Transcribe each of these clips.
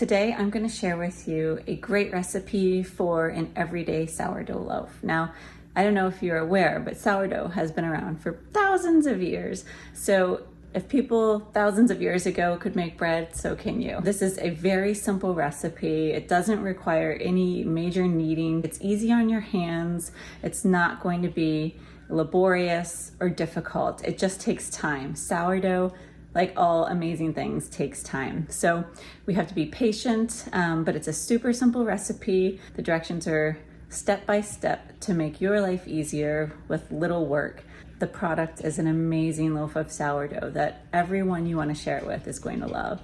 Today I'm going to share with you a great recipe for an everyday sourdough loaf. Now, I don't know if you're aware, but sourdough has been around for thousands of years. So if people thousands of years ago could make bread, so can you. This is a very simple recipe. It doesn't require any major kneading. It's easy on your hands. It's not going to be laborious or difficult. It just takes time. Sourdough, like all amazing things, takes time. So we have to be patient, but it's a super simple recipe. The directions are step by step to make your life easier with little work. The product is an amazing loaf of sourdough that everyone you want to share it with is going to love.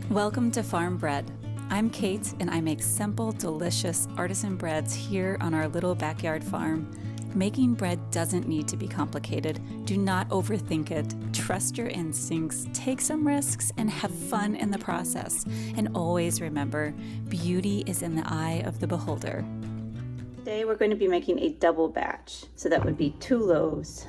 Welcome to Farm Bread. I'm Kate, and I make simple, delicious artisan breads here on our little backyard farm. Making bread doesn't need to be complicated. Do not overthink it. Trust your instincts, take some risks, and have fun in the process. And always remember, beauty is in the eye of the beholder. Today we're going to be making a double batch. So that would be 2 loaves.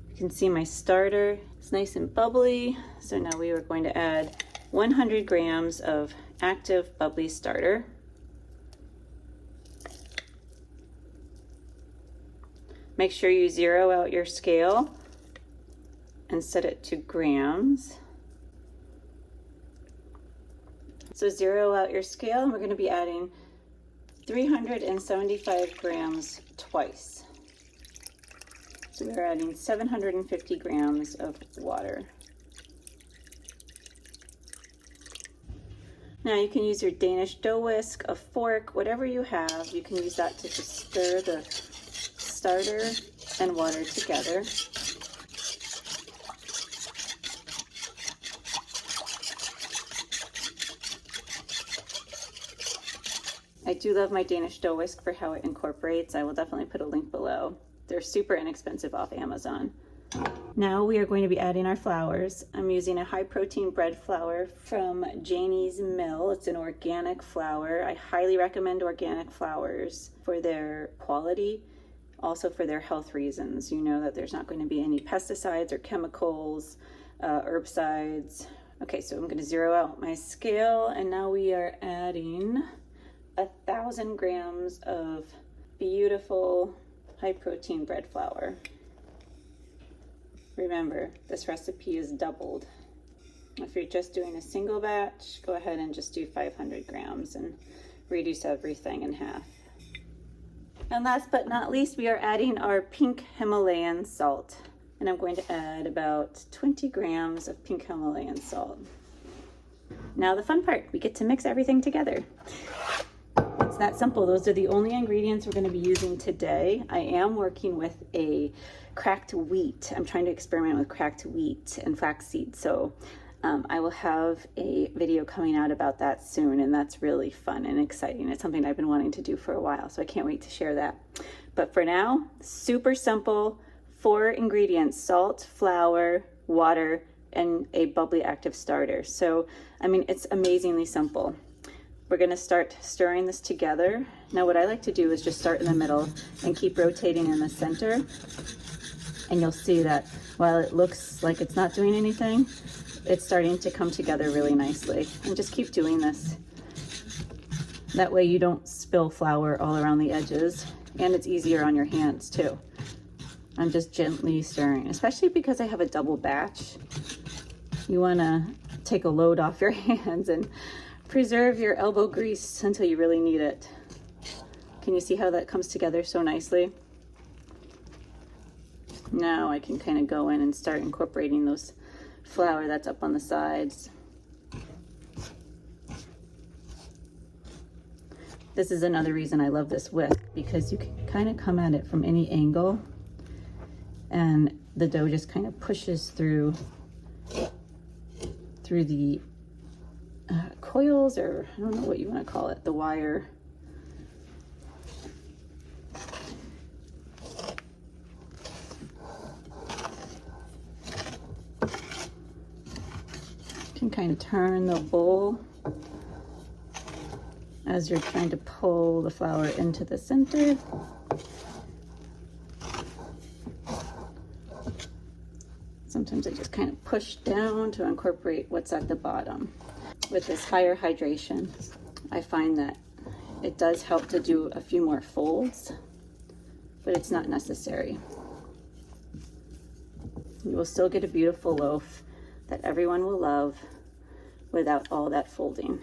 You can see my starter. It's nice and bubbly. So now we are going to add 100 grams of active bubbly starter. Make sure you zero out your scale and set it to grams. So zero out your scale, and we're going to be adding 375 grams twice. So we're adding 750 grams of water. Now you can use your Danish dough whisk, a fork, whatever you have. You can use that to just stir the starter and water together. I do love my Danish dough whisk for how it incorporates. I will definitely put a link below. They're super inexpensive off Amazon. Now we are going to be adding our flours. I'm using a high protein bread flour from Janie's Mill. It's an organic flour. I highly recommend organic flours for their quality, also for their health reasons. You know that there's not going to be any pesticides or chemicals, herbicides. Okay, so I'm going to zero out my scale, and now we are adding 1,000 grams of beautiful high protein bread flour. Remember, this recipe is doubled. If you're just doing a single batch, go ahead and just do 500 grams and reduce everything in half. And last but not least, we are adding our pink Himalayan salt. And I'm going to add about 20 grams of pink Himalayan salt. Now the fun part, we get to mix everything together. It's that simple. Those are the only ingredients we're going to be using today. I am working with a cracked wheat. I'm trying to experiment with cracked wheat and flaxseed. So I will have a video coming out about that soon, and that's really fun and exciting. It's something I've been wanting to do for a while, so I can't wait to share that. But for now, super simple, 4 ingredients: salt, flour, water, and a bubbly active starter. So, I mean, it's amazingly simple. We're gonna start stirring this together. Now what I like to do is just start in the middle and keep rotating in the center. And you'll see that while it looks like it's not doing anything, it's starting to come together really nicely. And just keep doing this. That way you don't spill flour all around the edges, and it's easier on your hands too. I'm just gently stirring, especially because I have a double batch. You wanna take a load off your hands and preserve your elbow grease until you really need it. Can you see how that comes together so nicely? Now I can kind of go in and start incorporating those flour that's up on the sides. This is another reason I love this whisk, because you can kind of come at it from any angle, and the dough just kind of pushes through the coils, or I don't know what you want to call it, the wire. You can kind of turn the bowl as you're trying to pull the flour into the center. Sometimes I just kind of push down to incorporate what's at the bottom. With this higher hydration, I find that it does help to do a few more folds, but it's not necessary. You will still get a beautiful loaf that everyone will love without all that folding.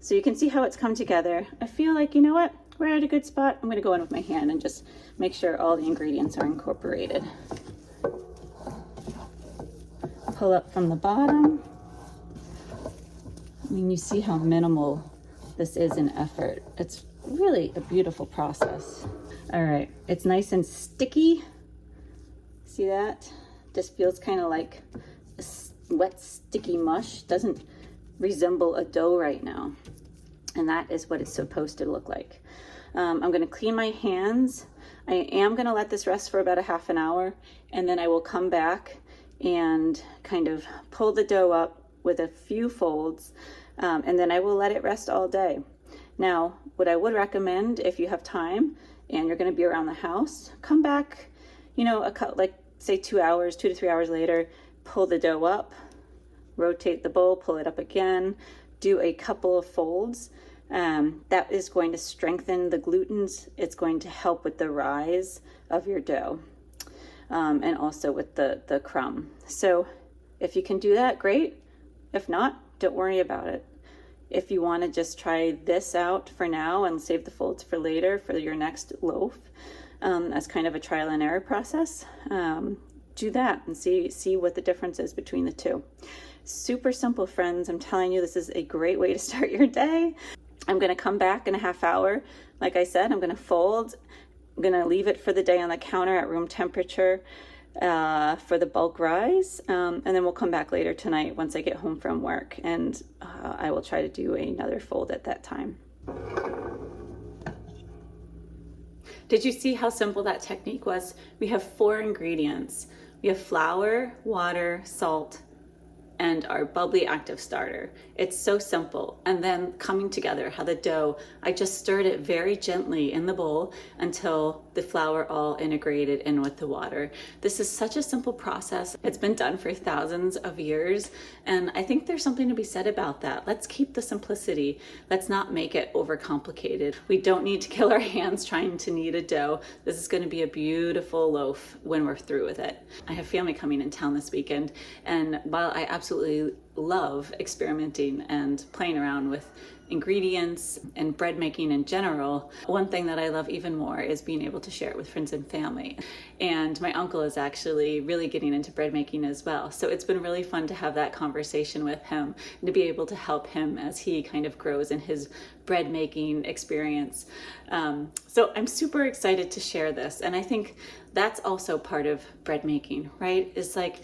So you can see how it's come together. I feel like, you know what, we're at a good spot. I'm gonna go in with my hand and just make sure all the ingredients are incorporated. Pull up from the bottom. I mean, you see how minimal this is in effort. It's really a beautiful process. All right, it's nice and sticky. See that? This feels kind of like a wet, sticky mush. Doesn't resemble a dough right now. And that is what it's supposed to look like. I'm gonna clean my hands. I am gonna let this rest for about a half an hour, and then I will come back and kind of pull the dough up with a few folds, and then I will let it rest all day. Now, what I would recommend if you have time and you're gonna be around the house, come back, you know, like say 2 hours, 2 to 3 hours later, pull the dough up, rotate the bowl, pull it up again, do a couple of folds. That is going to strengthen the glutens. It's going to help with the rise of your dough, and also with the crumb. So if you can do that, great. If not, don't worry about it. If you want to just try this out for now and save the folds for later for your next loaf, as kind of a trial and error process, do that and see what the difference is between the two. Super simple, friends. I'm telling you, this is a great way to start your day. I'm going to come back in a half hour. Like I said, I'm going to fold. I'm going to leave it for the day on the counter at room temperature for the bulk rise. And then we'll come back later tonight once I get home from work, and I will try to do another fold at that time. Did you see how simple that technique was? We have 4 ingredients. We have flour, water, salt, and our bubbly active starter. It's so simple. And then coming together, how the dough, I just stirred it very gently in the bowl until the flour all integrated in with the water. This is such a simple process. It's been done for thousands of years. And I think there's something to be said about that. Let's keep the simplicity. Let's not make it overcomplicated. We don't need to kill our hands trying to knead a dough. This is gonna be a beautiful loaf when we're through with it. I have family coming in town this weekend, and while I absolutely love experimenting and playing around with ingredients and bread making in general, one thing that I love even more is being able to share it with friends and family. And my uncle is actually really getting into bread making as well. So it's been really fun to have that conversation with him and to be able to help him as he kind of grows in his bread making experience. So I'm super excited to share this. And I think that's also part of bread making, right? It's like,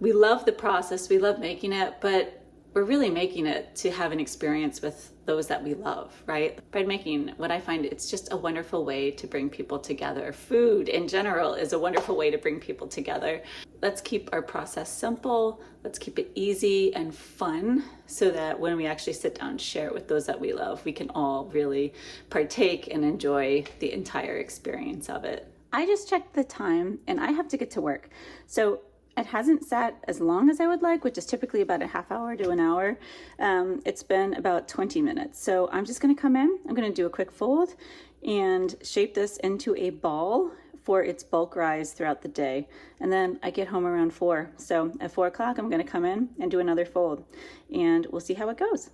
we love the process, we love making it, but we're really making it to have an experience with those that we love, right? Bread making, what I find, it's just a wonderful way to bring people together. Food in general is a wonderful way to bring people together. Let's keep our process simple. Let's keep it easy and fun so that when we actually sit down and share it with those that we love, we can all really partake and enjoy the entire experience of it. I just checked the time and I have to get to work. So it hasn't sat as long as I would like, which is typically about a half hour to an hour. It's been about 20 minutes. So I'm just gonna come in, I'm gonna do a quick fold and shape this into a ball for its bulk rise throughout the day. And then I get home around 4. So at 4 o'clock, I'm gonna come in and do another fold and we'll see how it goes.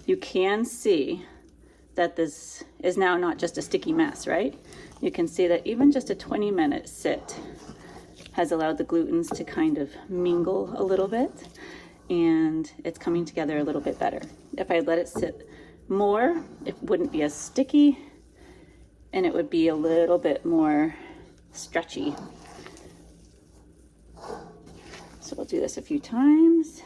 You can see that this is now not just a sticky mess, right? You can see that even just a 20-minute sit has allowed the glutens to kind of mingle a little bit, and it's coming together a little bit better. If I let it sit more, it wouldn't be as sticky, and it would be a little bit more stretchy. So we'll do this a few times.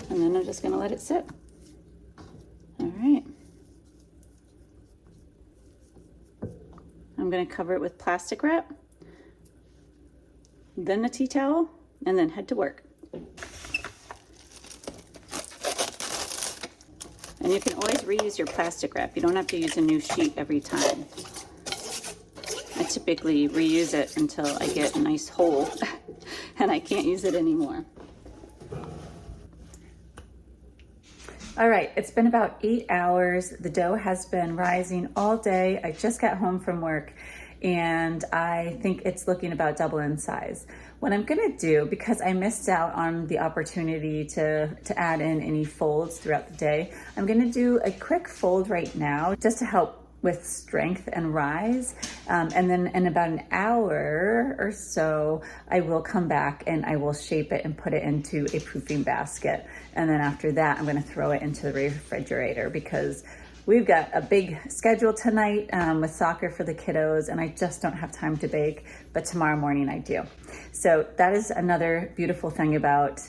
And then I'm just gonna let it sit. All right. I'm gonna cover it with plastic wrap, then a tea towel, and then head to work. And And you can always reuse your plastic wrap. You don't have to use a new sheet every time. I typically reuse it until I get a nice hole and I can't use it anymore. All right, it's been about 8 hours. The dough has been rising all day. I just got home from work and I think it's looking about double in size. What I'm gonna do, because I missed out on the opportunity to add in any folds throughout the day, I'm gonna do a quick fold right now just to help with strength and rise. And then in about an hour or so, I will come back and I will shape it and put it into a proofing basket. And then after that, I'm gonna throw it into the refrigerator because we've got a big schedule tonight with soccer for the kiddos and I just don't have time to bake, but tomorrow morning I do. So that is another beautiful thing about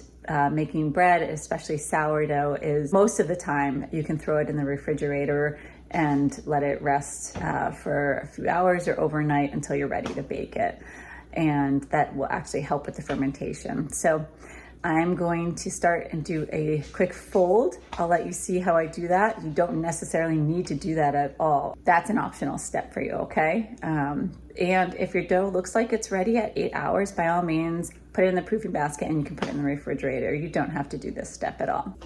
making bread, especially sourdough, is most of the time you can throw it in the refrigerator and let it rest for a few hours or overnight until you're ready to bake it. And that will actually help with the fermentation. So I'm going to start and do a quick fold. I'll let you see how I do that. You don't necessarily need to do that at all. That's an optional step for you, okay? And if your dough looks like it's ready at 8 hours, by all means, put it in the proofing basket and you can put it in the refrigerator. You don't have to do this step at all.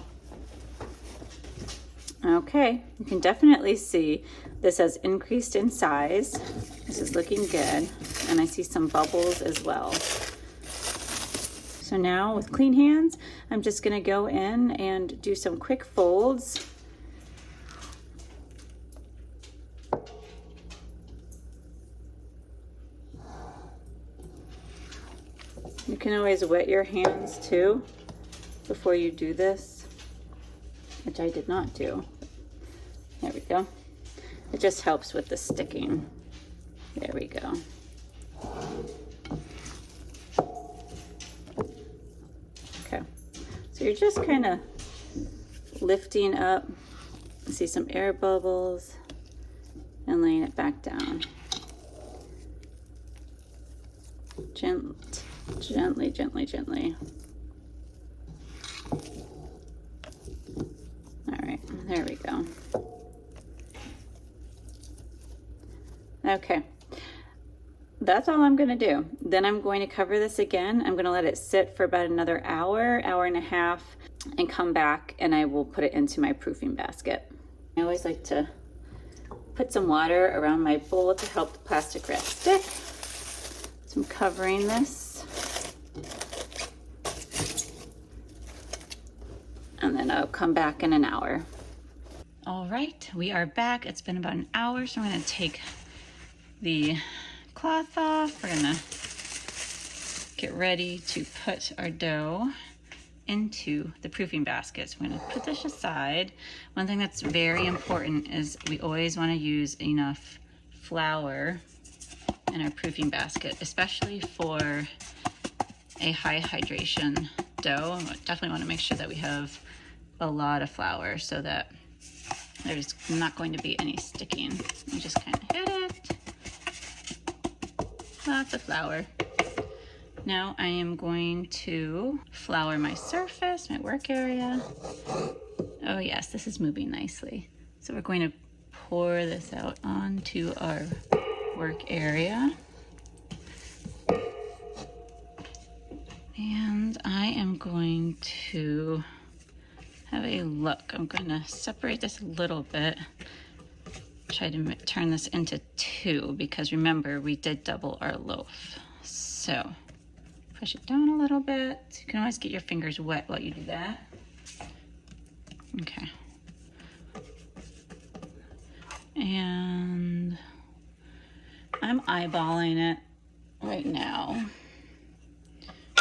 Okay, you can definitely see this has increased in size. This is looking good. And I see some bubbles as well. So now with clean hands, I'm just gonna go in and do some quick folds. You can always wet your hands too before you do this, which I did not do. There we go. It just helps with the sticking. There we go. Okay, so you're just kind of lifting up, see some air bubbles, and laying it back down. Gently, gently, gently. All right, there we go. Okay, that's all I'm gonna do. Then I'm going to cover this again. I'm gonna let it sit for about another hour, hour and a half, and come back and I will put it into my proofing basket. I always like to put some water around my bowl to help the plastic wrap stick. So I'm covering this. And then I'll come back in an hour. All right, we are back. It's been about an hour, so I'm gonna take the cloth off. We're gonna get ready to put our dough into the proofing basket. So I'm gonna put this aside. One thing that's very important is we always wanna use enough flour in our proofing basket, especially for a high hydration dough. I definitely wanna make sure that we have a lot of flour so that there's not going to be any sticking. You just kind of hit it. Lots of flour. Now I am going to flour my surface, my work area. Oh yes, this is moving nicely. So we're going to pour this out onto our work area. And I am going to have a look. I'm going to separate this a little bit. Try to turn this into 2 because remember we did double our loaf. So push it down a little bit. You can always get your fingers wet while you do that. Okay. And I'm eyeballing it right now.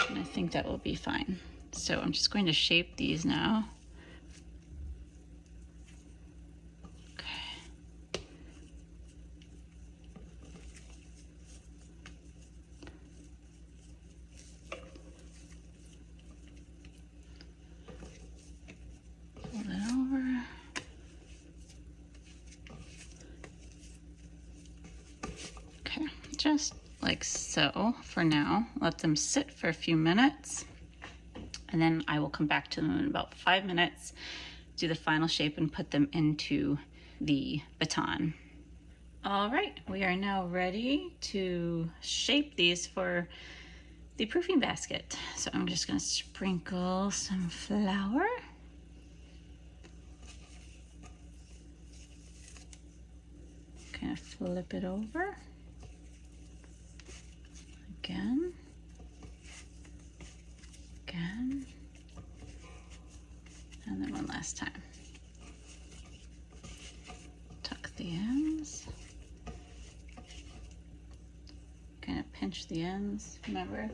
And I think that will be fine. So I'm just going to shape these now. Just like so for now. Let them sit for a few minutes and then I will come back to them in about 5 minutes do the final shape and put them into the baton. All right, we are now ready to shape these for the proofing basket. So I'm just gonna sprinkle some flour. Kind of flip it over. Again. Again. And then one last time. Tuck the ends. Kind of pinch the ends. Remember,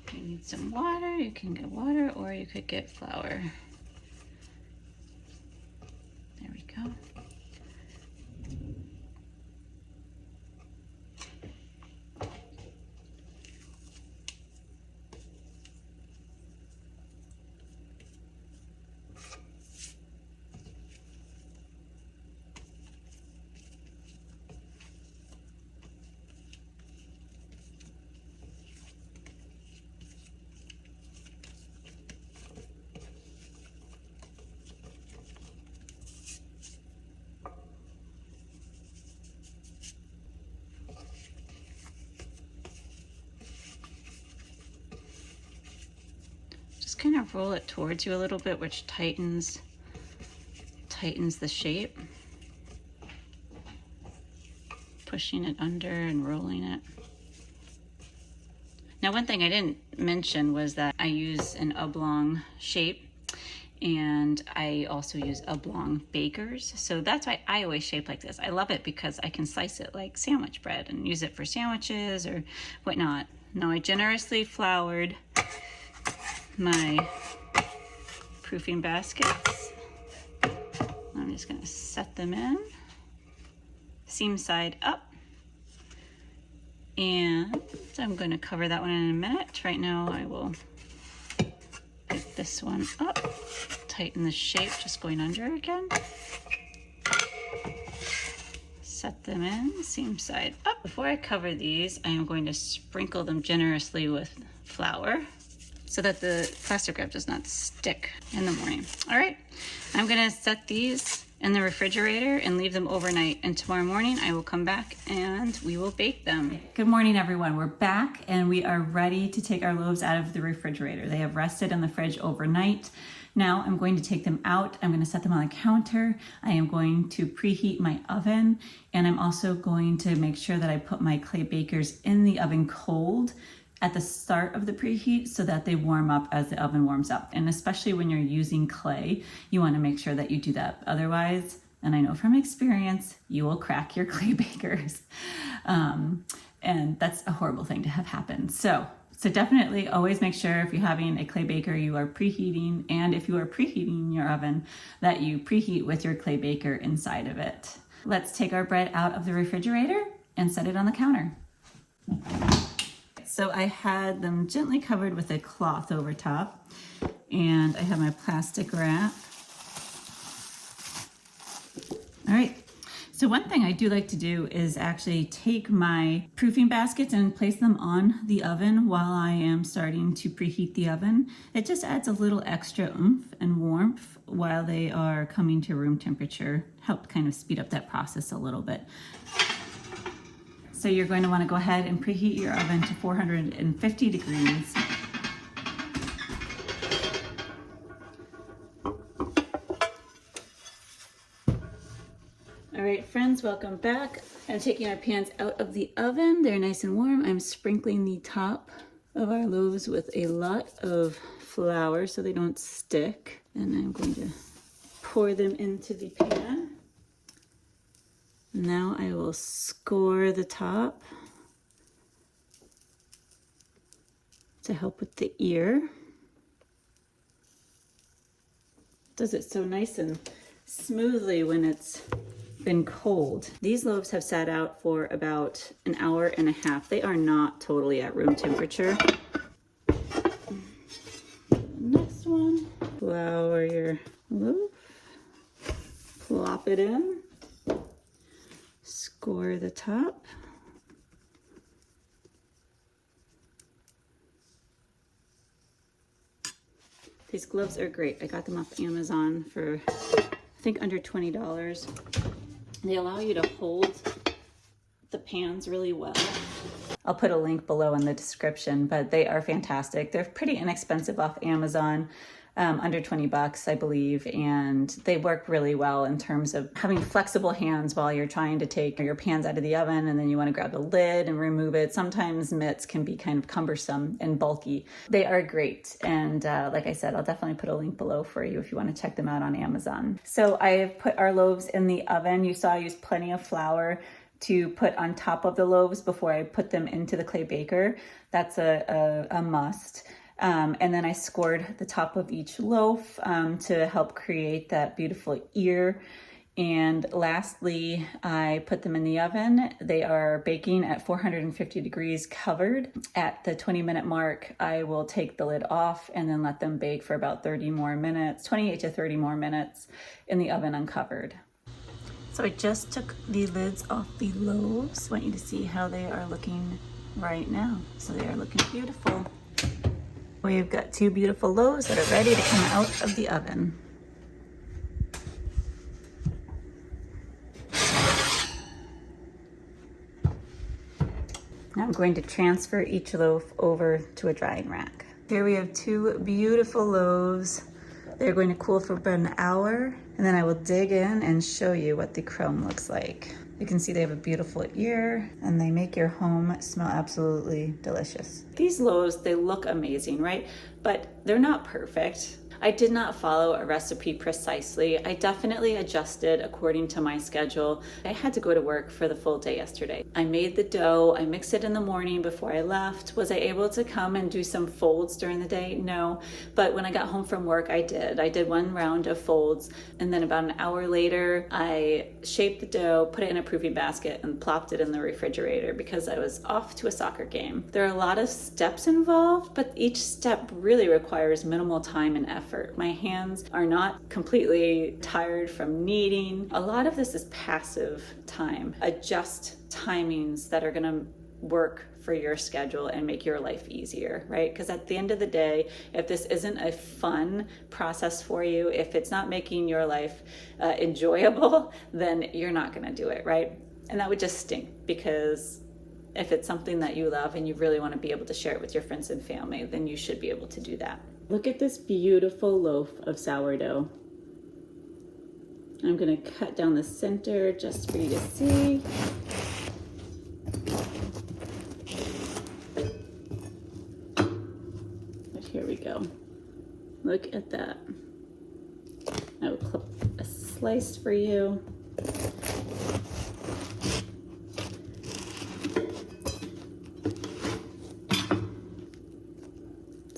if you need some water, you can get water, or you could get flour. There we go. Kind of roll it towards you a little bit, which tightens the shape. Pushing it under and rolling it. Now, one thing I didn't mention was that I use an oblong shape, and I also use oblong bakers. So that's why I always shape like this. I love it because I can slice it like sandwich bread and use it for sandwiches or whatnot. Now, I generously floured my proofing baskets. I'm just going to set them in, seam side up, and I'm going to cover that one in a minute. Right now I will pick this one up, tighten the shape, just going under again, set them in, seam side up. Before I cover these, I am going to sprinkle them generously with flour, so that the plastic wrap does not stick in the morning. All right, I'm gonna set these in the refrigerator and leave them overnight. And tomorrow morning I will come back and we will bake them. Good morning, everyone. We're back and we are ready to take our loaves out of the refrigerator. They have rested in the fridge overnight. Now I'm going to take them out. I'm going to set them on the counter. I am going to preheat my oven, and I'm also going to make sure that I put my clay bakers in the oven cold at the start of the preheat so that they warm up as the oven warms up. And especially when you're using clay, you want to make sure that you do that. Otherwise, and I know from experience, you will crack your clay bakers. And that's a horrible thing to have happen. So definitely always make sure if you're having a clay baker, you are preheating, and if you are preheating your oven, that you preheat with your clay baker inside of it. Let's take our bread out of the refrigerator and set it on the counter. So I had them gently covered with a cloth over top, and I have my plastic wrap. All right, so one thing I do like to do is actually take my proofing baskets and place them on the oven while I am starting to preheat the oven. It just adds a little extra oomph and warmth while they are coming to room temperature, help kind of speed up that process a little bit. So you're going to want to go ahead and preheat your oven to 450 degrees. All right, friends, welcome back. I'm taking our pans out of the oven. They're nice and warm. I'm sprinkling the top of our loaves with a lot of flour so they don't stick. And I'm going to pour them into the pan. Now I will score the top to help with the ear. Does it so nice and smoothly when it's been cold. These loaves have sat out for about an hour and a half. They are not totally at room temperature. Next one, flour your loaf, plop it in. Score the top. These gloves are great. I got them off Amazon for, I think, under $20. They allow you to hold the pans really well. I'll put a link below in the description, but they are fantastic. They're pretty inexpensive off Amazon, under 20 bucks, I believe, and they work really well in terms of having flexible hands while you're trying to take your pans out of the oven and then you want to grab the lid and remove it. Sometimes mitts can be kind of cumbersome and bulky. They are great, and like I said, I'll definitely put a link below for you if you want to check them out on Amazon. So I've put our loaves in the oven. You saw I used plenty of flour to put on top of the loaves before I put them into the clay baker. That's a must. And then I scored the top of each loaf to help create that beautiful ear. And lastly, I put them in the oven. They are baking at 450 degrees covered. At the 20-minute mark, I will take the lid off and then let them bake for about 30 more minutes, 28 to 30 more minutes in the oven uncovered. So I just took the lids off the loaves. I want you to see how they are looking right now. So they are looking beautiful. We've got two beautiful loaves that are ready to come out of the oven. Now I'm going to transfer each loaf over to a drying rack. Here we have two beautiful loaves. They're going to cool for about an hour, and then I will dig in and show you what the crumb looks like. You can see they have a beautiful ear, and they make your home smell absolutely delicious. These loaves, they look amazing, right? But they're not perfect. I did not follow a recipe precisely. I definitely adjusted according to my schedule. I had to go to work for the full day yesterday. I made the dough, I mixed it in the morning before I left. Was I able to come and do some folds during the day? No, but when I got home from work, I did. I did one round of folds, and then about an hour later, I shaped the dough, put it in a proofing basket, and plopped it in the refrigerator because I was off to a soccer game. There are a lot of steps involved, but each step really requires minimal time and effort. My hands are not completely tired from kneading. A lot of this is passive time. Adjust timings that are gonna work for your schedule and make your life easier, right? Because at the end of the day, if this isn't a fun process for you, if it's not making your life enjoyable, then you're not gonna do it, right? And that would just stink, because if it's something that you love and you really want to be able to share it with your friends and family, then you should be able to do that. Look at this beautiful loaf of sourdough. I'm going to cut down the center just for you to see. But here we go. Look at that. I will clip a slice for you.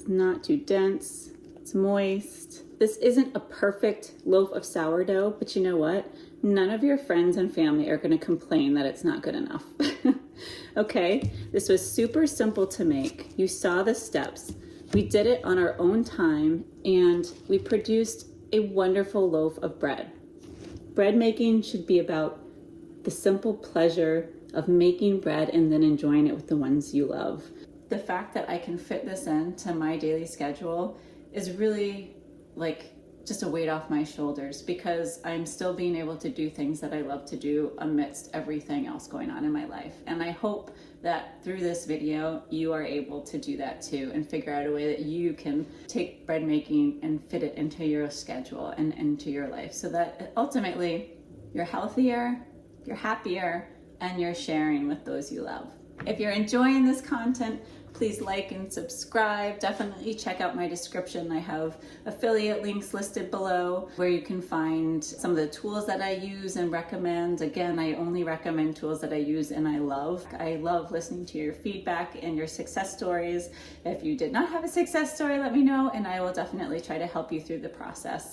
Not too dense, it's moist. This isn't a perfect loaf of sourdough, but you know what? None of your friends and family are going to complain that it's not good enough. Okay, this was super simple to make. You saw the steps. We did it on our own time, and we produced a wonderful loaf of bread. Bread making should be about the simple pleasure of making bread and then enjoying it with the ones you love. The fact that I can fit this into my daily schedule is really like just a weight off my shoulders, because I'm still being able to do things that I love to do amidst everything else going on in my life. And I hope that through this video, you are able to do that too and figure out a way that you can take bread making and fit it into your schedule and into your life, so that ultimately you're healthier, you're happier, and you're sharing with those you love. If you're enjoying this content, please like and subscribe. Definitely check out my description. I have affiliate links listed below where you can find some of the tools that I use and recommend. Again, I only recommend tools that I use and I love. I love listening to your feedback and your success stories. If you did not have a success story, let me know, and I will definitely try to help you through the process.